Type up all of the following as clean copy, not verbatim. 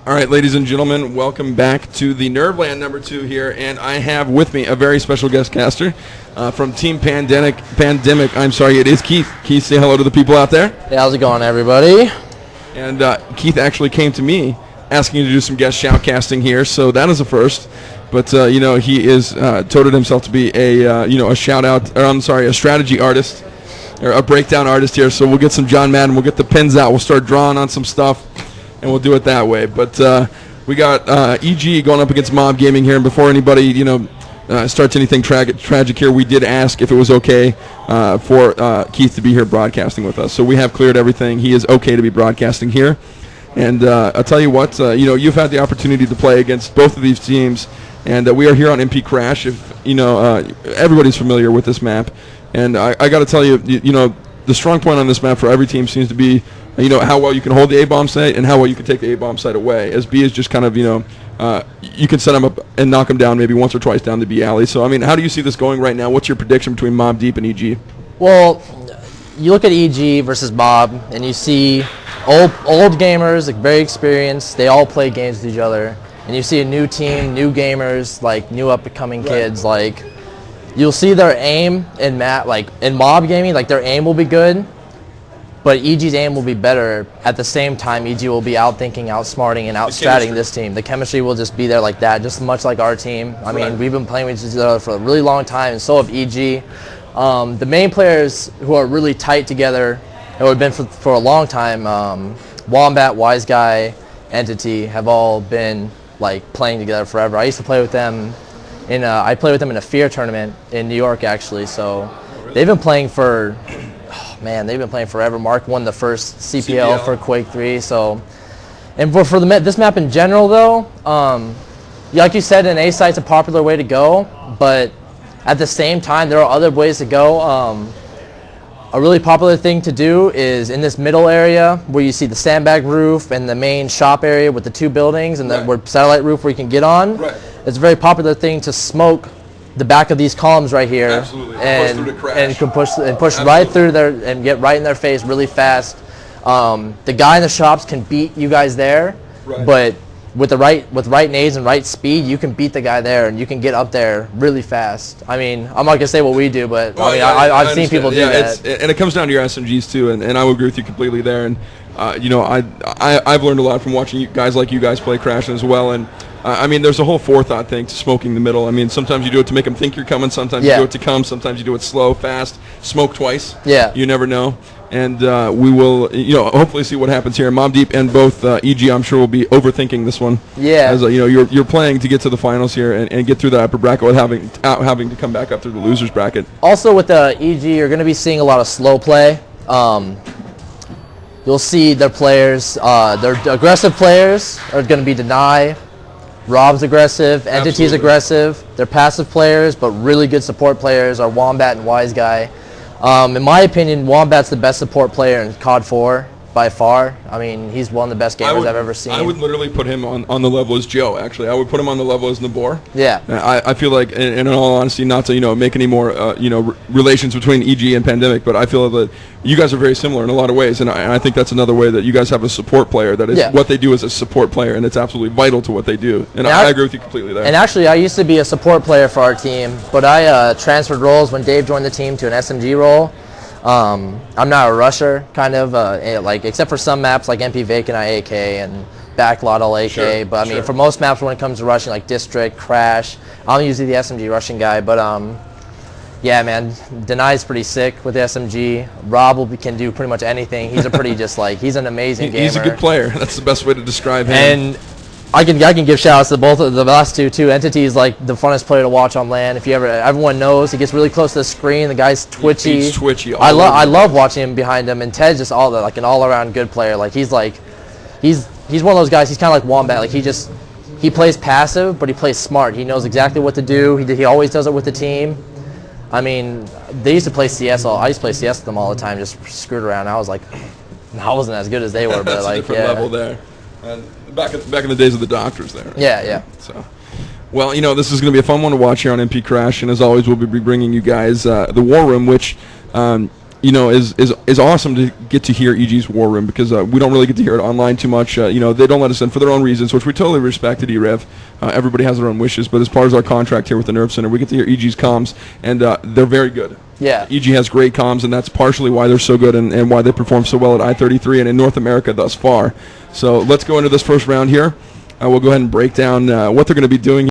All right, ladies and gentlemen, welcome back to the Nerveland number 2 here, and I have with me a very special guest caster from Team Pandemic. It is Keith. Keith, say hello to the people out there. Hey, how's it going, everybody? And Keith actually came to me asking to do some guest shoutcasting here, so that is a first. But he is touted himself to be a strategy artist or a breakdown artist here. So we'll get some John Madden. We'll get the pins out. We'll start drawing on some stuff. And we'll do it that way. But we got EG going up against Mob Gaming here. And before anybody, starts anything tragic here, we did ask if it was okay for Keith to be here broadcasting with us. So we have cleared everything. He is okay to be broadcasting here. And I'll tell you what, you've had the opportunity to play against both of these teams. And we are here on MP Crash. If everybody's familiar with this map. And I got to tell you, the strong point on this map for every team seems to be how well you can hold the A-bomb site and how well you can take the A-bomb site away. As B is just kind of, you can set them up and knock them down maybe once or twice down the B alley. So, how do you see this going right now? What's your prediction between MOBDeep and EG? Well, you look at EG versus Mob, and you see old gamers, like very experienced. They all play games with each other. And you see a new team, new gamers, like new up-and-coming kids. Like, you'll see their aim in Mob gaming, like their aim will be good. But EG's aim will be better. At the same time, EG will be outthinking, outsmarting, and outstrating this team. The chemistry will just be there like that, just much like our team. I mean, we've been playing with each other for a really long time, and so have EG. The main players who are really tight together, who have been for a long time, Wombat, Wise Guy, Entity, have all been playing together forever. I used to play with them in I played with them in a Fear tournament in New York, actually. So they've been playing for. They've been playing forever. Mark won the first CPL for Quake 3. So, and for this map in general, though, like you said, an A site's a popular way to go. But at the same time, there are other ways to go. A really popular thing to do is in this middle area where you see the sandbag roof and the main shop area with the 2 buildings and the satellite roof where you can get on. Right. It's a very popular thing to smoke the back of these columns right here. Absolutely. And push right through there and get right in their face really fast. The guy in the shops can beat you guys there, but with the right nades and right speed, you can beat the guy there and you can get up there really fast. I'm not gonna say what we do, but I've seen people do that. And it comes down to your SMGs too, and I would agree with you completely there. And I've learned a lot from watching guys like you guys play Crash as well. And there's a whole forethought thing to smoking the middle. Sometimes you do it to make them think you're coming. Sometimes you do it to come. Sometimes you do it slow, fast. Smoke twice. Yeah. You never know. And we will, hopefully see what happens here. MOBDeep and both EG, I'm sure, will be overthinking this one. Yeah. As you're playing to get to the finals here and get through the upper bracket without having to come back up through the losers bracket. Also with the EG, you're going to be seeing a lot of slow play. You'll see their players, their aggressive players are going to be Deny. Rob's aggressive, Entity's aggressive. They're passive players, but really good support players are Wombat and Wise Guy. In my opinion, Wombat's the best support player in COD 4 by far. He's one of the best gamers I've ever seen. I would literally put him on the level as Joe, actually. I would put him on the level as Nabor. Yeah. I feel like, in all honesty, not to make any more relations between EG and Pandemic, but I feel that you guys are very similar in a lot of ways, and I think that's another way that you guys have a support player. That is what they do is a support player, and it's absolutely vital to what they do. And I agree with you completely there. And actually, I used to be a support player for our team, but I transferred roles when Dave joined the team to an SMG role. I'm not a rusher, kind of, except for some maps like MP Vacant, I AK, and Backlot, all AK. Sure, but for most maps when it comes to rushing, like District, Crash, I'm usually the SMG rushing guy. But yeah, man, Deny's pretty sick with the SMG. Rob can do pretty much anything. He's a pretty he's an amazing gamer. He's a good player. That's the best way to describe him. And I can give shout outs to both of the last two too. Entity's the funnest player to watch on LAN. If you everyone knows he gets really close to the screen. The guy's twitchy. He's twitchy. I love watching him behind him. And Ted's just an all around good player. He's one of those guys. He's kind of like Wombat. He plays passive, but he plays smart. He knows exactly what to do. He always does it with the team. They used to play CS. I used to play CS with them all the time, just screwed around. I wasn't as good as they were, but that's a different level there. Back in the days of the doctors there. Yeah. So, well, this is going to be a fun one to watch here on MP Crash, and as always, we'll be bringing you guys the War Room, which is awesome to get to hear EG's War Room, because we don't really get to hear it online too much. They don't let us in for their own reasons, which we totally respect at e-rev. Everybody has their own wishes, but as part of our contract here with the Nerve Center, we get to hear EG's comms, and they're very good. Yeah. EG has great comms, and that's partially why they're so good and why they perform so well at I-33 and in North America thus far. So let's go into this first round here. We'll go ahead and break down what they're going to be doing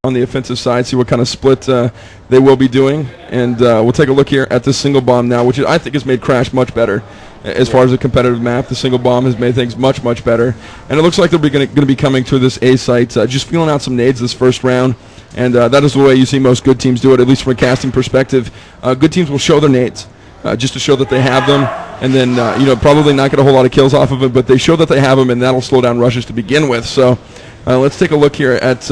on the offensive side, see what kind of split they will be doing, and we'll take a look here at this single bomb now, which I think has made Crash much better. As far as a competitive map, the single bomb has made things much, much better, and it looks like they're going to be coming to this A site, just feeling out some nades this first round, and that is the way you see most good teams do it, at least from a casting perspective. Good teams will show their nades, just to show that they have them, and then probably not get a whole lot of kills off of it, but they show that they have them, and that'll slow down rushes to begin with. So let's take a look here at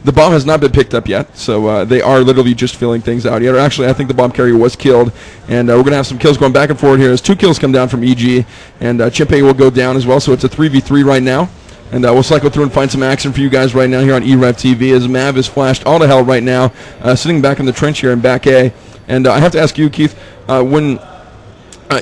the bomb has not been picked up yet, so they are literally just filling things out yet. Or actually, I think the bomb carrier was killed, and we're going to have some kills going back and forth here as 2 kills come down from EG, and Chimpe will go down as well, so it's a 3v3 right now. And we'll cycle through and find some action for you guys right now here on e-rev TV, as Mav is flashed all to hell right now, sitting back in the trench here in back A. And I have to ask you, Keith, when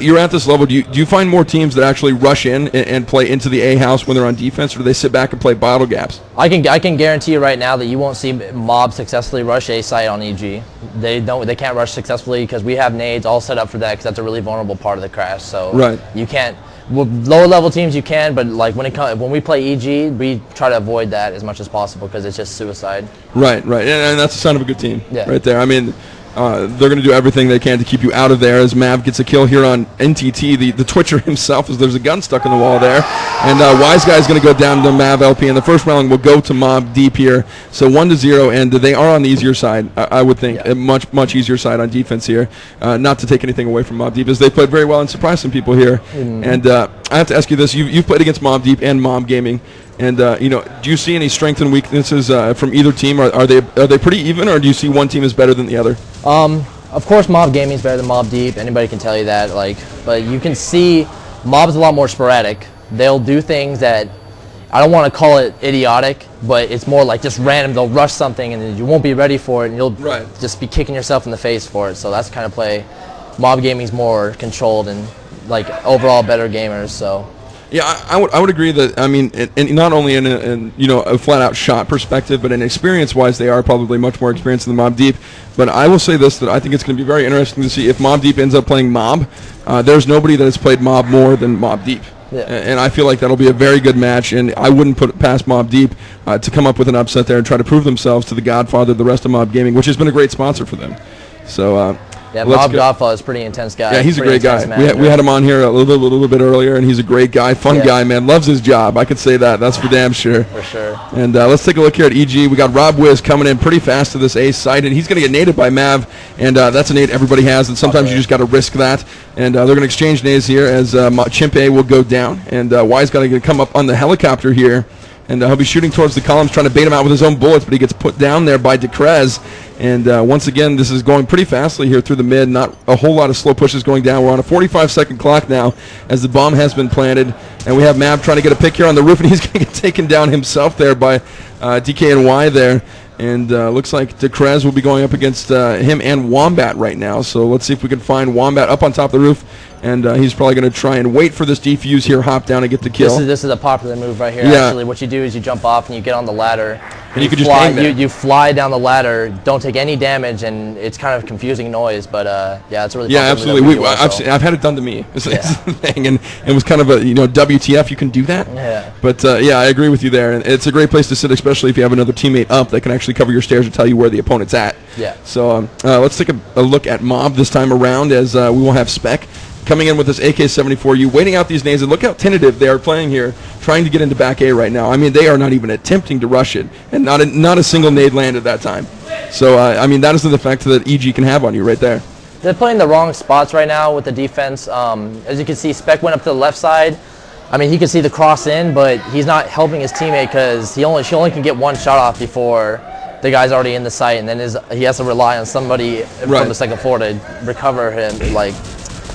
you're at this level, do you find more teams that actually rush in and play into the A house when they're on defense, or do they sit back and play bottle gaps? I can guarantee you right now that you won't see Mob successfully rush A site on EG. They can't rush successfully because we have nades all set up for that, because that's a really vulnerable part of the Crash. So right. You can't. With lower level teams you can, but like when we play EG, we try to avoid that as much as possible because it's just suicide. Right, and that's the sign of a good team. Yeah. Right there. I mean, they're going to do everything they can to keep you out of there, as Mav gets a kill here on NTT, the Twitcher himself, as there's a gun stuck in the wall there. And Wise Guy's going to go down to Mav LP, and the first round will go to MOBDeep here. So 1-0, and they are on the easier side, I would think, a much easier side on defense here. Not to take anything away from MOBDeep, as they played very well and surprised some people here. And I have to ask you this. You've played against MOBDeep and Mob Gaming. And do you see any strengths and weaknesses from either team? Are they pretty even, or do you see one team is better than the other? Of course, Mob Gaming is better than MOBDeep. Anybody can tell you that. But you can see Mob's a lot more sporadic. They'll do things that I don't want to call it idiotic, but it's more like just random. They'll rush something, and then you won't be ready for it, and you'll just be kicking yourself in the face for it. So that's the kind of play. Mob Gaming's more controlled and overall better gamers. So. Yeah, I would agree that, I mean, and not only in a flat-out shot perspective, but in experience-wise, they are probably much more experienced than MOBDeep. But I will say this, that I think it's going to be very interesting to see if MOBDeep ends up playing Mob. There's nobody that has played Mob more than MOBDeep. Yeah. And I feel like that'll be a very good match, and I wouldn't put it past MOBDeep to come up with an upset there and try to prove themselves to the Godfather, the rest of Mob Gaming, which has been a great sponsor for them. So, yeah, Mob Godfather is a pretty intense guy. Yeah, he's a great guy. We had him on here a little bit earlier, and he's a great guy, fun guy, man. Loves his job. I could say that. That's for damn sure. For sure. And let's take a look here at EG. We got Rob Wiz coming in pretty fast to this A site, and he's going to get naded by Mav, and that's a nade everybody has, and sometimes you just got to risk that. And they're going to exchange nades here as Chimpe will go down, and Y's going to come up on the helicopter here. And he'll be shooting towards the columns, trying to bait him out with his own bullets, but he gets put down there by Decrez. And once again, this is going pretty fastly here through the mid. Not a whole lot of slow pushes going down. We're on a 45-second clock now as the bomb has been planted. And we have Mav trying to get a pick here on the roof, and he's going to get taken down himself there by DK and Y there. And looks like Decrez will be going up against him and Wombat right now. So let's see if we can find Wombat up on top of the roof. And he's probably going to try and wait for this defuse here, hop down and get the kill. This is a popular move right here. Yeah. Actually, what you do is you jump off and you get on the ladder. And you can just hang there. You fly down the ladder, don't take any damage, and it's kind of confusing noise. But yeah, it's a really popular absolutely. move. I've had it done to me. It's the thing, and it was kind of a WTF. You can do that. Yeah. But yeah, I agree with you there. And it's a great place to sit, especially if you have another teammate up that can actually cover your stairs and tell you where the opponent's at. Yeah. So let's take a look at Mob this time around, as we will have Spec coming in with this AK-74U, waiting out these nades, and look how tentative they are playing here, trying to get into back A right now. I mean, they are not even attempting to rush it, and not a single nade landed that time. So, I mean, that is the effect that EG can have on you right there. They're playing the wrong spots right now with the defense. As you can see, Spec went up to the left side. I mean, he can see the cross in, but he's not helping his teammate because she only can get one shot off before the guy's already in the site, and then he has to rely on somebody from the second floor to recover him,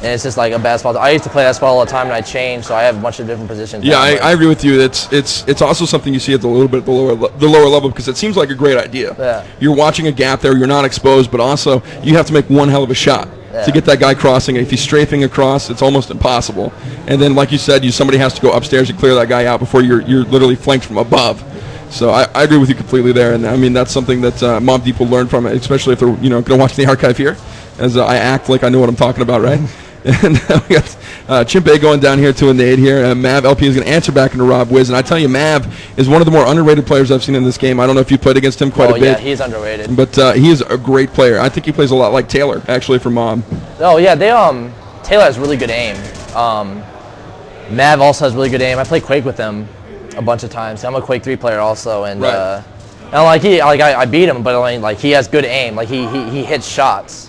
and it's just like a bad spot. I used to play that spot all the time, and I changed, so I have a bunch of different positions. Yeah, I agree with you. It's also something you see at the lower level, because it seems like a great idea. Yeah. You're watching a gap there, you're not exposed, but also you have to make one hell of a shot. to get that guy crossing. If he's strafing across, it's almost impossible. And then, like you said, somebody has to go upstairs and clear that guy out before you're literally flanked from above. So I agree with you completely there, and I mean that's something that MOBDeep will learn from it, especially if they're going to watch the archive here, as I act like I know what I'm talking about, right? And we got Chimpe going down here to a nade here. Mav LP is going to answer back into Rob Wiz, and I tell you, Mav is one of the more underrated players I've seen in this game. I don't know if you played against him quite a bit. Yeah, he's underrated. But he is a great player. I think he plays a lot like Taylor, actually, for Mob. Oh yeah, Taylor has really good aim. Mav also has really good aim. I play Quake with him a bunch of times. I'm a Quake 3 player also, and right. I beat him, but he has good aim. Like he hits shots.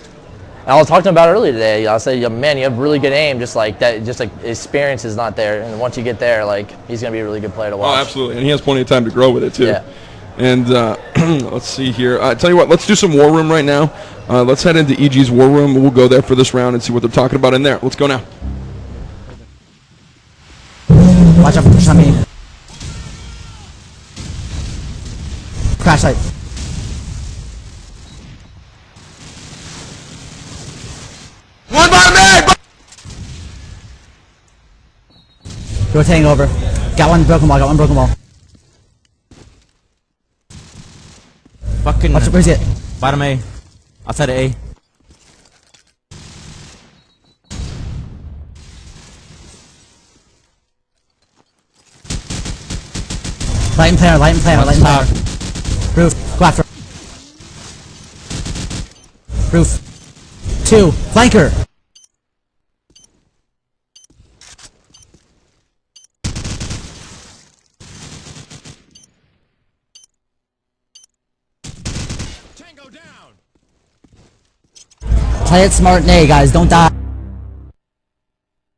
And I was talking about it earlier today. I said, man, you have really good aim. Just like that, just like experience is not there. And once you get there, like he's gonna be a really good player to watch. Oh, absolutely, and he has plenty of time to grow with it too. Yeah. And let's see here. I tell you what, let's do some War Room right now. Let's head into EG's War Room. We'll go there for this round and see what they're talking about in there. Let's go now. Watch out for push on me. Crash light. One by mag! Rotating over. Got one broken wall, Fucking. Where's it? Bottom A. Outside of A. Light and planner. Roof. Go after. Roof. 2. Flanker. Tango down. Play it smart, nay, guys. Don't die.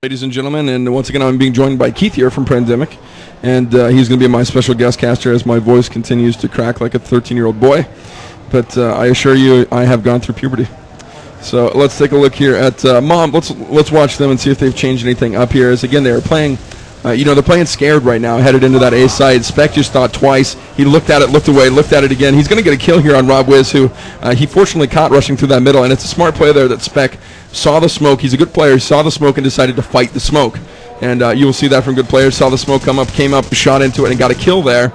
Ladies and gentlemen, and once again, I'm being joined by Keith here from Pandemic, and he's going to be my special guest caster as my voice continues to crack like a 13-year-old boy. But I assure you, I have gone through puberty. So let's take a look here at Mom. Let's watch them and see if they've changed anything up here. As again, they are playing. They're playing scared right now, headed into that A side. Spec just thought twice. He looked at it, looked away, looked at it again. He's going to get a kill here on Rob Wiz, who he fortunately caught rushing through that middle. And it's a smart play there that Spec saw the smoke. He's a good player. He saw the smoke and decided to fight the smoke. And you will see that from good players. Saw the smoke come up, came up, shot into it, and got a kill there.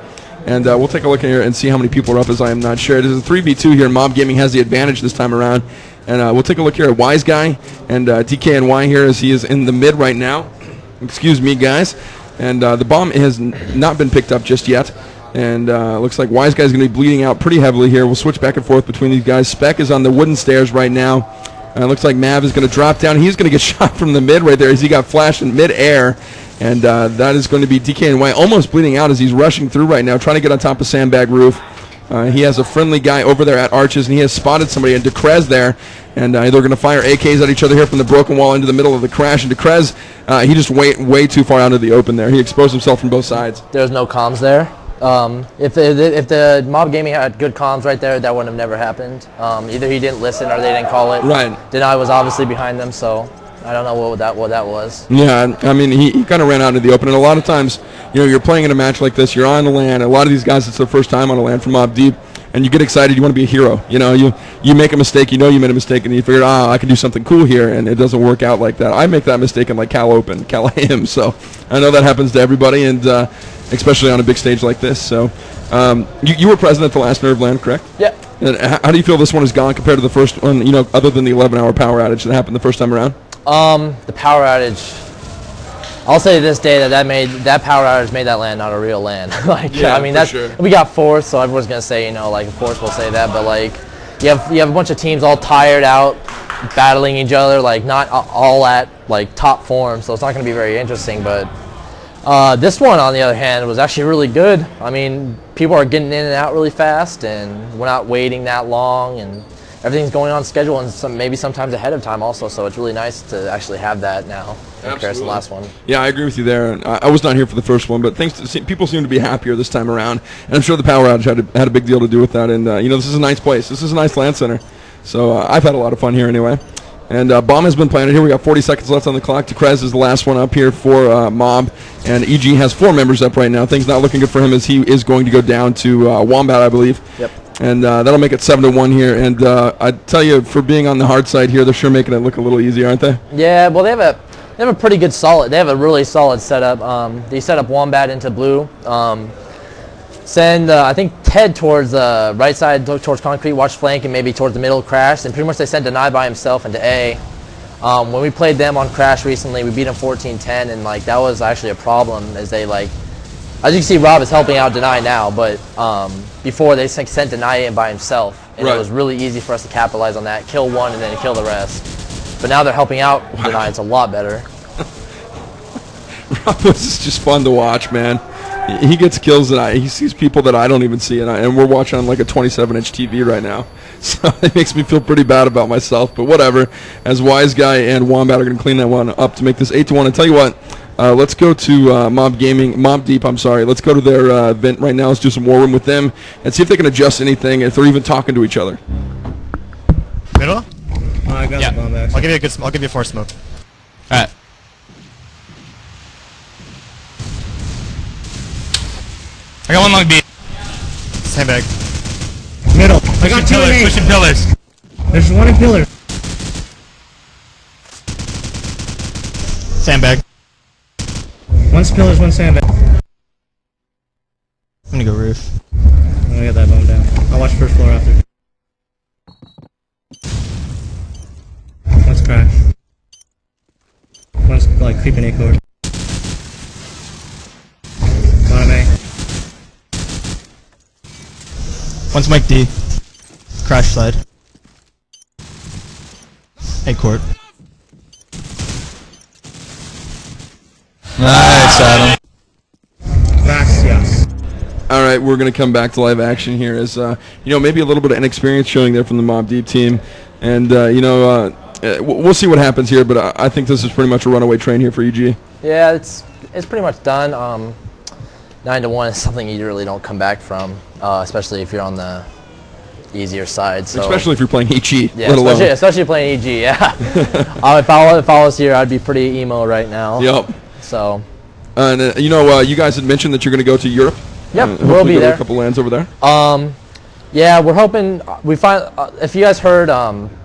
And we'll take a look in here and see how many people are up, as I am not sure. It is a 3v2 here. Mob Gaming has the advantage this time around. And we'll take a look here at Wise Guy and DKNY here, as he is in the mid right now. Excuse me, guys. And the bomb has not been picked up just yet. And looks like Wise Guy's going to be bleeding out pretty heavily here. We'll switch back and forth between these guys. Spec is on the wooden stairs right now. It looks like Mav is going to drop down. He's going to get shot from the mid right there as he got flashed in mid-air. And that is going to be DKNY almost bleeding out as he's rushing through right now, trying to get on top of Sandbag Roof. He has a friendly guy over there at Arches, and he has spotted somebody, and Decrez there. And they're going to fire AKs at each other here from the broken wall into the middle of the crash. And Decrez, he just way too far out of the open there. He exposed himself from both sides. There's no comms there. If the Mob Gaming had good comms right there, that wouldn't have never happened. Either he didn't listen or they didn't call it. Right. Deny was obviously behind them, so I don't know what that was. Yeah, I mean, he kind of ran out into the open. And a lot of times, you're playing in a match like this, you're on the LAN. A lot of these guys, it's their first time on a LAN from MOBDeep. And you get excited, you want to be a hero. You make a mistake, you made a mistake, and you figure, I can do something cool here, and it doesn't work out like that. I make that mistake in like Cal Open, Cal AM, so I know that happens to everybody, and especially on a big stage like this. So you were present at the last NERV LAN, correct? Yeah. And how do you feel this one has gone compared to the first one, other than the 11-hour power outage that happened the first time around? The power outage, I'll say to this day that power outage made that LAN not a real LAN. Sure. We got fourth, so everyone's gonna say, of course we'll say that, but you have a bunch of teams all tired out, battling each other, not all at top form, so it's not gonna be very interesting. But this one, on the other hand, was actually really good. I mean, people are getting in and out really fast, and we're not waiting that long, and everything's going on schedule, and maybe sometimes ahead of time also. So it's really nice to actually have that now in comparison to the last one. Yeah, I agree with you there. I was not here for the first one, but people seem to be happier this time around, and I'm sure the power outage had a big deal to do with that. And this is a nice place. This is a nice LAN center, so I've had a lot of fun here anyway. And bomb has been planted here. We got 40 seconds left on the clock. Decrez is the last one up here for Mob, and EG has 4 members up right now. Things not looking good for him as he is going to go down to Wombat, I believe. Yep. And that'll make it 7-1 here. And I tell you, for being on the hard side here, they're sure making it look a little easy, aren't they? Yeah, well, they have a pretty good solid. They have a really solid setup. They set up Wombat into blue. Send I think Ted towards the right side towards concrete, watch flank, and maybe towards the middle crash. And pretty much they sent Deny by himself into A. When we played them on Crash recently, we beat them 14-10, and like that was actually a problem as they like. As you can see, Rob is helping out Deny now, but before they sent Deny in by himself, and right. It was really easy for us to capitalize on that, kill one and then kill the rest. But now they're helping out Deny. It's a lot better. Rob is just fun to watch, man. He gets kills that he sees people that I don't even see, and we're watching on like a 27-inch TV right now. So it makes me feel pretty bad about myself, but whatever. As Wise Guy and Wombat are going to clean that one up to make this 8-1. And tell you what, let's go to MOBDeep. I'm sorry. Let's go to their event right now. Let's do some war room with them and see if they can adjust anything, if they're even talking to each other. Middle? I got the bomb back. I'll give you a force smoke. All right. I got one long B. Sandbag. Middle. I got two in A. Pushing pillars. There's one in pillar. Sandbag. One's pillars, one sandbag. I'm gonna go roof. I'm gonna get that bomb down. I'll watch first floor after. One's crash. One's like creeping A core. Bottom A. One's Mike D. Crash slide. A court. Nice, Adam. Gracias. All right, we're going to come back to live action here as, maybe a little bit of inexperience showing there from the MOBDeep team. And, we'll see what happens here, but I think this is pretty much a runaway train here for EG. Yeah, it's pretty much done. 9-1 is something you really don't come back from, especially if you're on the easier side. So. Especially if you're playing EG, Yeah, let alone. especially playing EG, yeah. If I was here, I'd be pretty emo right now. Yep. So. And, you guys had mentioned that you're going to go to Europe. Yep, we'll be there. A couple lands over there. Yeah, we're hoping we find. If you guys heard,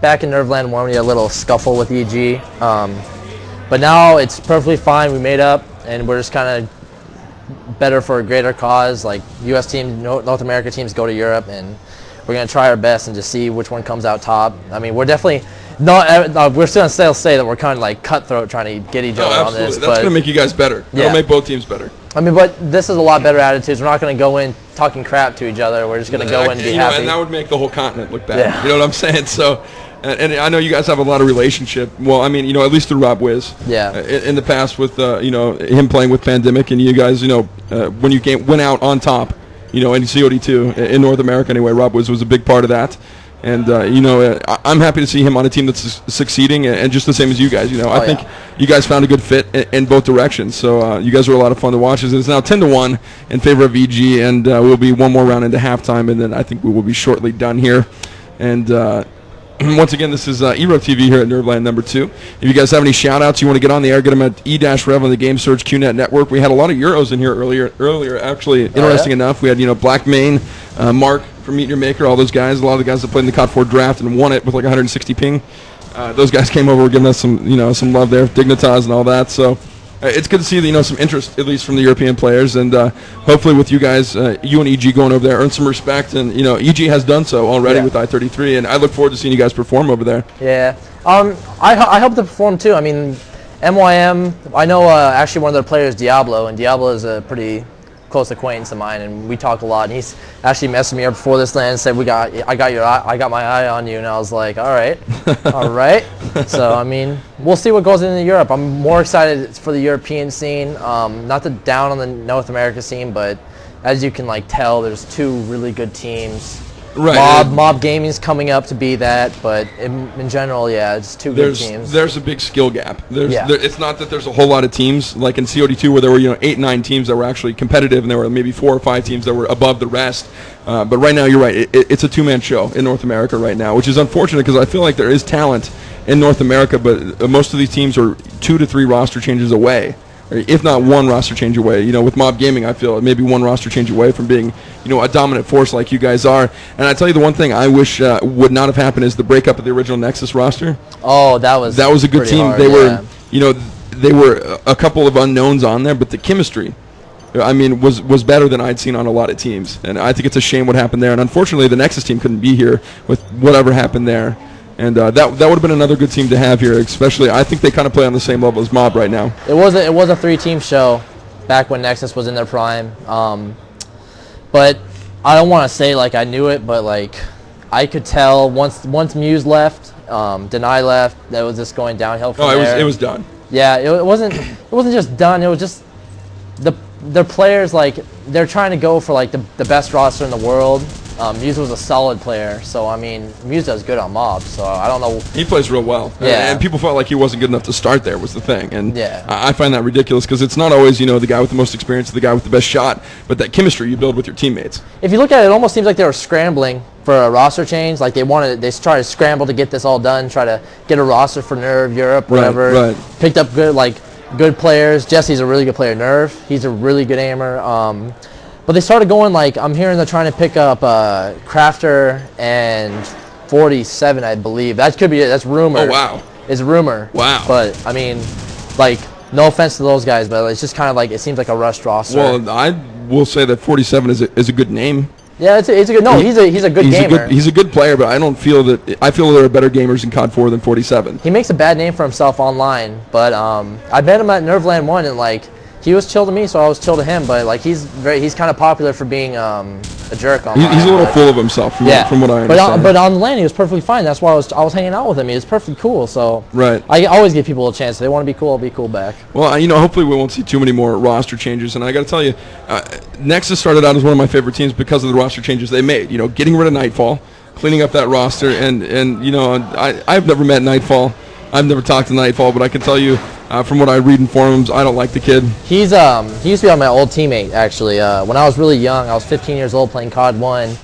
back in Nerveland 1, we had a little scuffle with EG, but now it's perfectly fine. We made up, and we're just kind of better for a greater cause. Like U.S. teams, North America teams go to Europe, and we're gonna try our best and just see which one comes out top. I mean, we're definitely not. We're still gonna say that we're kind of like cutthroat, trying to get each other on this. That's gonna make you guys better. Yeah. It'll make both teams better. I mean, but this is a lot better attitudes. We're not going to go in talking crap to each other. We're just going to go in and be happy. And that would make the whole continent look bad. Yeah. You know what I'm saying? So, and I know you guys have a lot of relationship. Well, I mean, at least through Rob Wiz. Yeah. In the past with, him playing with Pandemic, and you guys, when you went out on top, in COD2 in North America anyway, Rob Wiz was a big part of that. And, I'm happy to see him on a team that's succeeding, and just the same as you guys. I think you guys found a good fit in both directions. So you guys are a lot of fun to watch. It's now 10-1 in favor of EG, and we'll be one more round into halftime, and then I think we will be shortly done here. And once again, this is e-rev TV here at Nerveland number 2. If you guys have any shout-outs you want to get on the air, get them at e-rev on the Game Surge QNet network. We had a lot of Euros in here earlier. Actually, interesting enough. We had, Black Main, Mark from Meet Your Maker, all those guys, a lot of the guys that played in the COD4 draft and won it with like 160 ping. Those guys came over, were giving us some, some love there, Dignitas and all that. So it's good to see, some interest, at least from the European players. And hopefully with you guys, you and EG going over there, earn some respect. And, EG has done so already with I-33. And I look forward to seeing you guys perform over there. Yeah. I hope to perform too. I mean, MYM, I know actually one of their players, Diablo, and Diablo is a pretty close acquaintance of mine, and we talk a lot. And he's actually messaged me up before this land and said, I got my eye on you, and I was like, all right. So I mean, we'll see what goes into Europe. I'm more excited for the European scene, not to down on the North America scene, but as you can tell, there's two really good teams. Right. Mob Gaming's coming up to be that, but in general, yeah, it's two good teams. There's a big skill gap. It's not that there's a whole lot of teams like in COD2 where there were 8, 9 teams that were actually competitive, and there were maybe 4 or 5 teams that were above the rest. But right now, you're right. It's a two-man show in North America right now, which is unfortunate because I feel like there is talent in North America, but most of these teams are 2 to 3 roster changes away or if not one roster change away. You know, with Mob Gaming, I feel maybe one roster change away from being, you know, a dominant force like you guys are. And I tell you the one thing I wish would not have happened is the breakup of the original Nexus roster. Oh, that was a good team. hard, They yeah. were, you know, they were a couple of unknowns on there, but the chemistry, I mean, was better than I'd seen on a lot of teams. And I think it's a shame what happened there. And unfortunately, the Nexus team couldn't be here with whatever happened there. And that would have been another good team to have here, especially I think they kind of play on the same level as Mob right now. It was a 3-team show back when Nexus was in their prime. But I don't want to say like I knew it, but like I could tell once Muse left, Deny left, that was just going downhill from there. It was done. Yeah, it wasn't just done. It was just the players, like, they're trying to go for like the best roster in the world. Muse was a solid player, so I mean, Muse does good on Mob, so I don't know. He plays real well. Yeah. And people felt like he wasn't good enough to start there was the thing. And Yeah. I find that ridiculous because it's not always, you know, the guy with the most experience, the guy with the best shot, but that chemistry you build with your teammates. If you look at it, it almost seems like they were scrambling for a roster change. Like they tried to scramble to get this all done, try to get a roster for NERV, Europe, whatever. Right. Picked up good players. Jesse's a really good player. NERV, he's a really good aimer. But they started going like, I'm hearing they're trying to pick up Crafter and 47, I believe. That could be it. That's rumor. Oh, wow. It's rumor. Wow. But I mean, like, no offense to those guys, but it's just kind of like, it seems like a rushed roster. Well, I will say that 47 is a good name. Yeah, it's a good. No, he's a good gamer. He's a good player, but I don't feel that. I feel there are better gamers in COD 4 than 47. He makes a bad name for himself online, but I met him at Nerveland 1, and like he was chill to me, so I was chill to him. But like he's kind of popular for being a jerk online. He's a little full of himself, from what I understand. But on the LAN, he was perfectly fine. That's why I was hanging out with him. He was perfectly cool. So right. I always give people a chance. If they want to be cool, I'll be cool back. Well, you know, hopefully we won't see too many more roster changes. And I got to tell you, Nexus started out as one of my favorite teams because of the roster changes they made. You know, getting rid of Nightfall, cleaning up that roster, and you know, I've never met Nightfall. I've never talked to Nightfall, but I can tell you from what I read in forums, I don't like the kid. He used to be on my old teammate actually. When I was really young, I was 15 years old playing COD 1.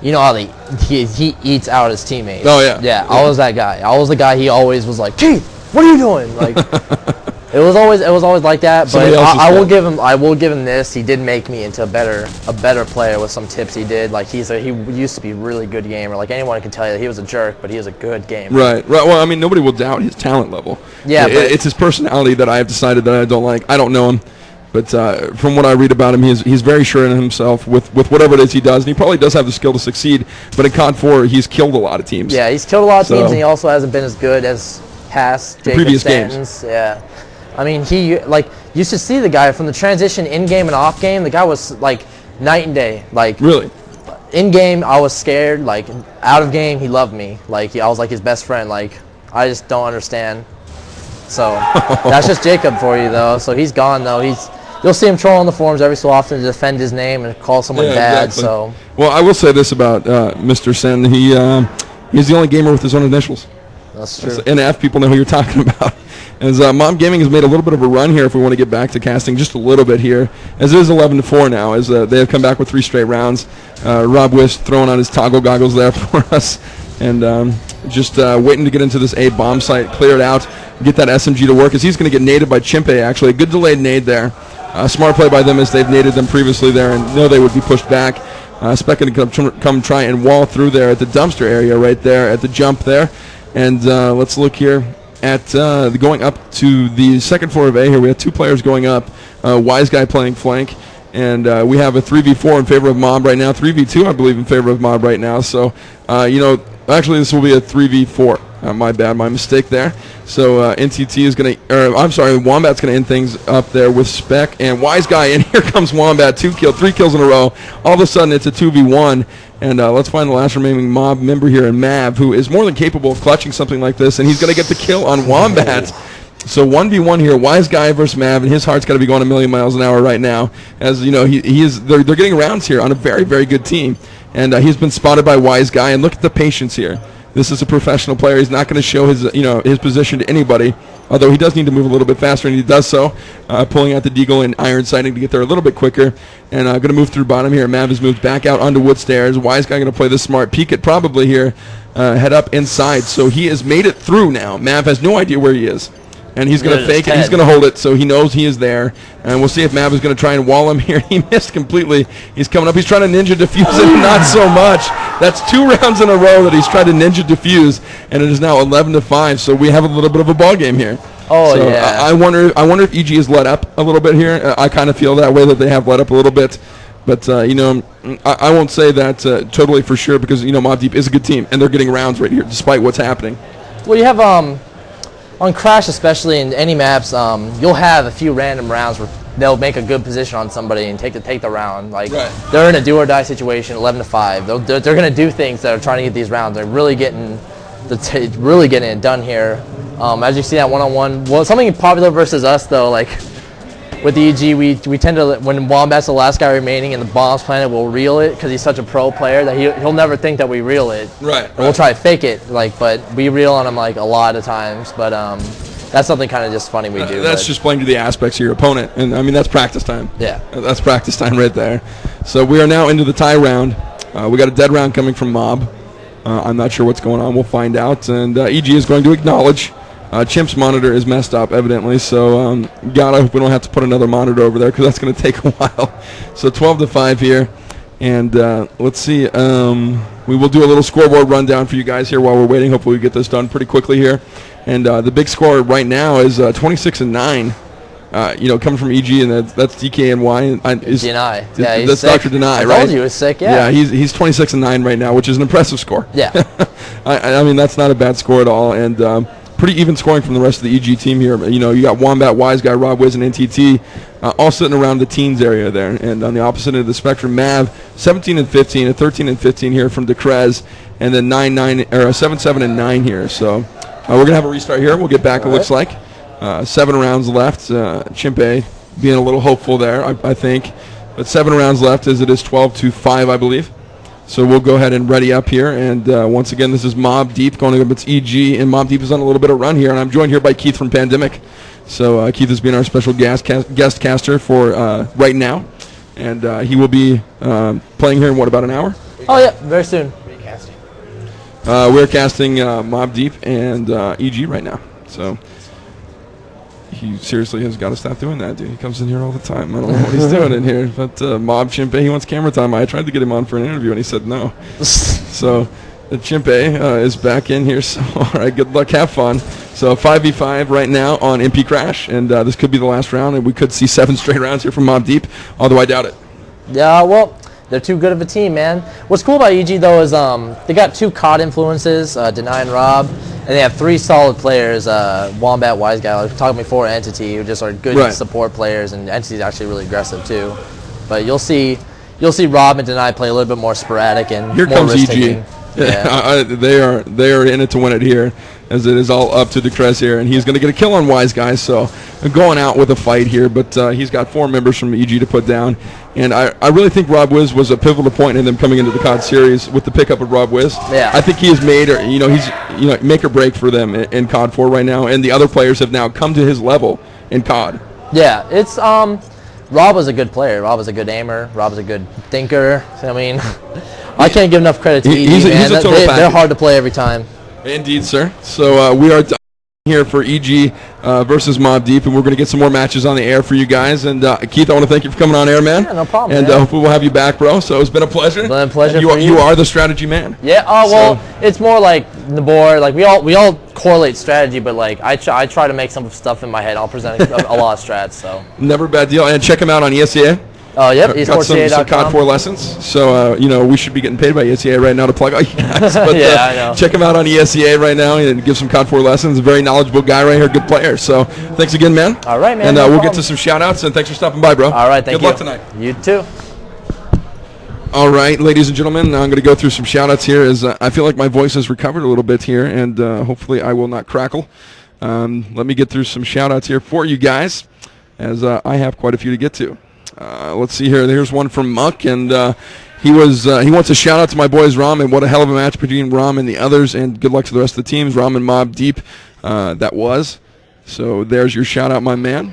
You know how he eats out his teammates. Oh yeah. Yeah, I was that guy. I was the guy he always was like, Keith, what are you doing? Like, it was always like that. But I will give him this. He did make me into a better player with some tips he did. Like he used to be a really good gamer. Like anyone can tell you that he was a jerk, but he was a good gamer. Right. Well, I mean, nobody will doubt his talent level. Yeah, it's his personality that I have decided that I don't like. I don't know him. But from what I read about him, he's very sure in himself with whatever it is he does. And he probably does have the skill to succeed. But in COD 4, he's killed a lot of teams. Yeah, he's killed a lot of teams, and he also hasn't been as good as past previous games. Yeah. I mean, you should see the guy from the transition in-game and off-game. The guy was, like, night and day. Like, really? In-game, I was scared. Like, out of game, he loved me. Like, I was, like, his best friend. Like, I just don't understand. So, that's just Jacob for you, though. So, he's gone, though. You'll see him trolling the forums every so often to defend his name and call someone bad. Exactly. So, well, I will say this about Mr. Sen. He's the only gamer with his own initials. that's true. NF, people know who you're talking about. As Mob Gaming has made a little bit of a run here if we want to get back to casting just a little bit here. As it is 11-4 now, as they have come back with 3 straight rounds. Rob Wish throwing on his toggle goggles there for us. And just waiting to get into this A bomb site, clear it out, get that SMG to work, as he's going to get naded by Chimpe, actually. A good delayed nade there. Smart play by them as they've naded them previously there and know they would be pushed back. Spec going to come try and wall through there at the dumpster area right there at the jump there. And let's look here at going up to the second floor of A here. We have 2 players going up. Wise Guy playing flank. And we have a 3v4 in favor of Mob right now. 3v2, I believe, in favor of Mob right now. So, you know, actually this will be a 3v4. My bad, my mistake there. So NTT is going to, I'm sorry, Wombat's going to end things up there with Spec and Wise Guy. And here comes Wombat, 3 kills in a row. All of a sudden, it's a 2v1. And let's find the last remaining Mob member here in Mav, who is more than capable of clutching something like this. And he's going to get the kill on Wombat. So 1v1 here, Wise Guy versus Mav, and his heart's got to be going a million miles an hour right now. As you know, they're getting rounds here on a very, very good team. And he's been spotted by Wise Guy. And look at the patience here. This is a professional player. He's not going to show his position to anybody, although he does need to move a little bit faster, and he does so, pulling out the deagle and iron sighting to get there a little bit quicker. And going to move through bottom here. Mav has moved back out onto wood stairs. Wise Guy going to play this smart. Peek it probably here, head up inside. So he has made it through now. Mav has no idea where he is. and he's going to fake it. He's going to hold it, so he knows he is there. And we'll see if Mav is going to try and wall him here. He missed completely. He's coming up. He's trying to ninja defuse it. Not so much. That's 2 rounds in a row that he's tried to ninja defuse, and it is now 11-5. So we have a little bit of a ball game here. Oh, so yeah. I wonder if EG is let up a little bit here. I kind of feel that way, that they have let up a little bit. But, you know, I won't say that totally for sure, because, you know, MOBDeep is a good team, and they're getting rounds right here despite what's happening. Well, you have, on Crash especially, in any maps, you'll have a few random rounds where they'll make a good position on somebody and take the round. Like, they're in a do-or-die situation, 11-5. They're going to do things that are trying to get these rounds. They're really getting it done here. As you see that one-on-one, well, something popular versus us, though, like, with the EG, we tend to, when Wombat's the last guy remaining in the Bombs planet, we'll reel it because he's such a pro player that he'll never think that we reel it. Right. We'll try to fake it, like, but we reel on him like a lot of times. But that's something kind of just funny we do. That's just playing to the aspects of your opponent, and I mean that's practice time. Yeah. That's practice time right there. So we are now into the tie round. We got a dead round coming from Mob. I'm not sure what's going on. We'll find out. And EG is going to acknowledge. Chimp's monitor is messed up, evidently, so God, I hope we don't have to put another monitor over there, because that's going to take a while. So 12-5 here, and let's see. We will do a little scoreboard rundown for you guys here while we're waiting. Hopefully we get this done pretty quickly here. And the big score right now is 26-9. You know, coming from EG, and that's DKNY. DNI. Yeah, he's that's sick. Dr. Deny, right? I told you he was sick, yeah. Yeah, he's 26-9 right now, which is an impressive score. Yeah. I mean, that's not a bad score at all, and pretty even scoring from the rest of the EG team here. You know, you got Wombat, Wise Guy, Rob Wiz, and NTT all sitting around the teens area there. And on the opposite end of the spectrum, Mav 17-15, and 13-15 here from Decrez, and then 7-7-9 here. So we're gonna have a restart here. We'll get back. It looks like 7 rounds left. Chimpe being a little hopeful there, I think, but 7 rounds left as it is 12-5, I believe. So we'll go ahead and ready up here, and once again, this is MOBDeep going up against EG, and MOBDeep is on a little bit of run here, and I'm joined here by Keith from Pandemic. So Keith has been our special guest caster for right now, and he will be playing here in, what, about an hour? Oh, yeah, very soon. We're casting MOBDeep and EG right now, so he seriously has got to stop doing that, dude. He comes in here all the time. I don't know what he's doing in here. But Mob Chimpe, he wants camera time. I tried to get him on for an interview, and he said no. So Chimpe is back in here. So, all right, good luck. Have fun. So 5v5 right now on MP Crash, and this could be the last round, and we could see 7 straight rounds here from MOBDeep, although I doubt it. Yeah, well, they're too good of a team, man. What's cool about EG, though, is they got 2 COD influences, Deny and Rob, and they have 3 solid players, Wombat, Wise Guy, like we were talking before, Entity, who just are good support players, and Entity's actually really aggressive, too. But you'll see Rob and Deny play a little bit more sporadic and here more comes risk-taking. EG. Yeah. They are in it to win it here, as it is all up to Decrez here, and he's going to get a kill on Wise Guy, so going out with a fight here, but he's got 4 members from EG to put down, and I really think Rob Wiz was a pivotal point in them coming into the COD series with the pickup of Rob Wiz. Yeah. I think he has made, he's make or break for them in COD 4 right now, and the other players have now come to his level in COD. Yeah, it's Rob was a good player. Rob was a good aimer. Rob was a good thinker. I mean, I can't give enough credit to EG, he's man. a total package. They're hard to play every time. Indeed, sir. So we are done here for EG versus MOBDeep, and we're going to get some more matches on the air for you guys. And Keith, I want to thank you for coming on air, man. Yeah, no problem. And hopefully we'll have you back, bro. So it's been a pleasure. It's been a pleasure. You are the strategy man. Yeah. Oh well, it's more like the board. Like we all correlate strategy, but like I try to make some stuff in my head. I'll present a lot of strats. So never a bad deal. And check him out on ESCA. Oh, yep, got some COD 4 lessons. So, we should be getting paid by ESCA right now to plug all you guys. But, yeah, I know. Check him out on ESCA right now and give some COD 4 lessons. A very knowledgeable guy right here, good player. So, thanks again, man. All right, man. And no we'll problem. get to some shout-outs, and thanks for stopping by, bro. All right, thank you. Good luck tonight. You too. All right, ladies and gentlemen, I'm going to go through some shout-outs here as I feel like my voice has recovered a little bit here, and hopefully I will not crackle. Let me get through some shout-outs here for you guys, as I have quite a few to get to. Let's see here. Here's one from Muck, and he wants a shout out to my boys Ram, and what a hell of a match between Ram and the others, and good luck to the rest of the teams. Ram and MOBDeep, that was. So there's your shout out, my man.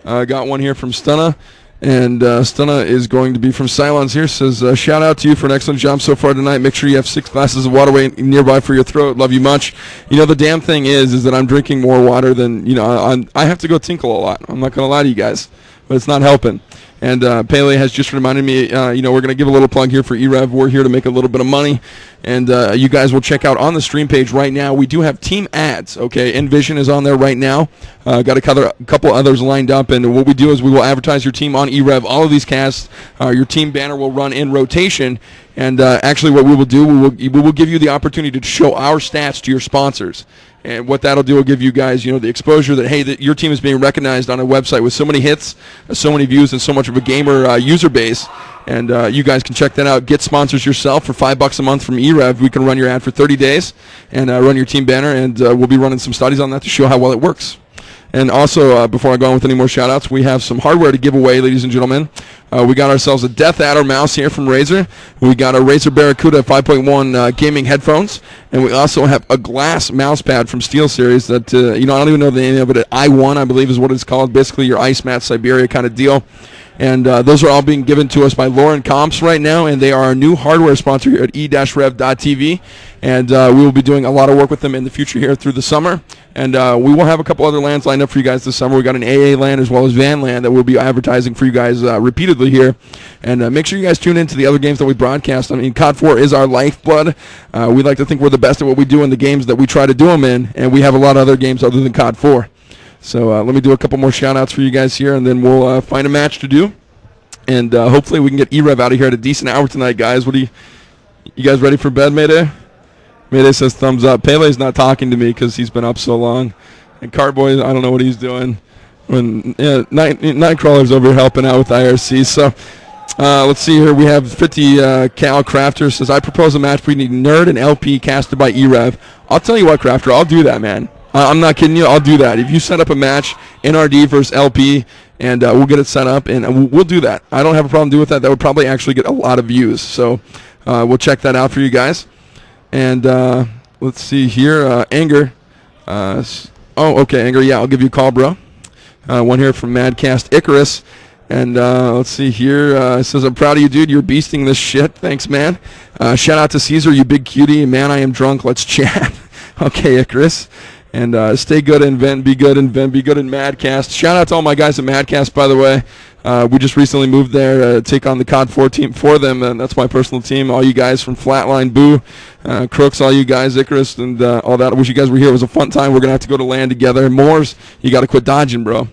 Got one here from Stunna. And Stunna is going to be from Cylons here. Says, shout out to you for an excellent job so far tonight. Make sure you have 6 glasses of water nearby for your throat. Love you much. You know, the damn thing is that I'm drinking more water than, you know, I have to go tinkle a lot. I'm not going to lie to you guys, but it's not helping. And Pele has just reminded me, you know, we're going to give a little plug here for e-rev. We're here to make a little bit of money. And you guys will check out on the stream page right now. We do have team ads, okay? Envision is on there right now. Got a couple others lined up. And what we do is we will advertise your team on e-rev. All of these casts, your team banner will run in rotation. And actually what we will do, we will give you the opportunity to show our stats to your sponsors. And what that'll do will give you guys, you know, the exposure that, hey, that your team is being recognized on a website with so many hits, so many views, and so much of a gamer user base. And you guys can check that out. Get sponsors yourself for $5 a month from e-rev. We can run your ad for 30 days and run your team banner, and we'll be running some studies on that to show how well it works. And also, before I go on with any more shout-outs, we have some hardware to give away, ladies and gentlemen. We got ourselves a Death Adder mouse here from Razer. We got a Razer Barracuda 5.1 gaming headphones. And we also have a glass mouse pad from SteelSeries that, you know, I don't even know the name of it. I1, I believe, is what it's called. Basically, your Ice Mat Siberia kind of deal. And those are all being given to us by Lauren Comps right now, and they are our new hardware sponsor here at e-rev.TV. And we will be doing a lot of work with them in the future here through the summer. And we will have a couple other lands lined up for you guys this summer. We got an AA land as well as Van land that we'll be advertising for you guys repeatedly here. And make sure you guys tune into the other games that we broadcast. I mean, COD4 is our lifeblood. We like to think we're the best at what we do in the games that we try to do them in, and we have a lot of other games other than COD4. So let me do a couple more shout-outs for you guys here, and then we'll find a match to do. And hopefully we can get e-rev out of here at a decent hour tonight, guys. What do you guys ready for bed, Mayday? Mayday says thumbs up. Pele's not talking to me because he's been up so long. And Cartboy, I don't know what he's doing. Nightcrawler's over here helping out with IRC. So let's see here. We have 50 Cal Crafter says, I propose a match between Nerd and LP casted by e-rev. I'll tell you what, Crafter, I'll do that, man. I'm not kidding you. I'll do that. If you set up a match, NRD versus LP, and we'll get it set up, and we'll do that. I don't have a problem doing that. That would probably actually get a lot of views. So we'll check that out for you guys. And let's see here. Anger. Okay, Anger. Yeah, I'll give you a call, bro. One here from Madcast Icarus. And let's see here. It says, I'm proud of you, dude. You're beasting this shit. Thanks, man. Shout out to Caesar, you big cutie. Man, I am drunk. Let's chat. Okay, Icarus. And stay good, invent, be good, invent, be good in Madcast. Shout out to all my guys at Madcast, by the way. We just recently moved there to take on the COD4 team for them, and that's my personal team. All you guys from Flatline, Boo, Crooks, all you guys, Icarus, and all that. I wish you guys were here. It was a fun time. We're going to have to go to LAN together. Moors, you got to quit dodging, bro.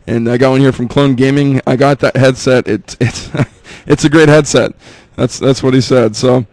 And I got one here from Clone Gaming. I got that headset. It's it's a great headset. That's what he said. So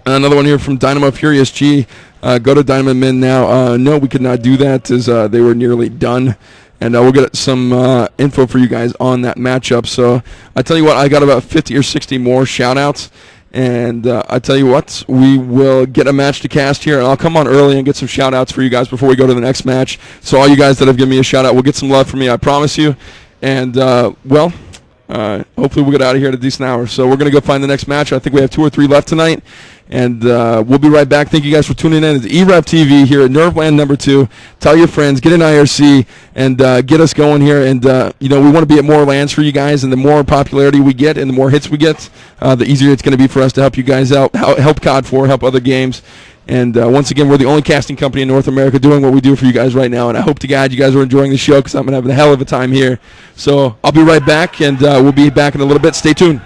another one here from Dynamo Furious G. Go to Dynamo Min now. No, we could not do that as they were nearly done. And we'll get some info for you guys on that matchup. So I tell you what, I got about 50 or 60 more shout-outs. And I tell you what, we will get a match to cast here. And I'll come on early and get some shout-outs for you guys before we go to the next match. So all you guys that have given me a shout-out will get some love from me, I promise you. And, hopefully we'll get out of here at a decent hour. So we're going to go find the next match. I think we have 2 or 3 left tonight. And we'll be right back. Thank you guys for tuning in. It's e-rev TV here at Nerveland number 2. Tell your friends, get an IRC, and get us going here. And, we want to be at more lands for you guys. And the more popularity we get and the more hits we get, the easier it's going to be for us to help you guys out, help COD4, help other games. And once again, we're the only casting company in North America doing what we do for you guys right now. And I hope to God you guys are enjoying the show because I'm going to have a hell of a time here. So I'll be right back, and we'll be back in a little bit. Stay tuned.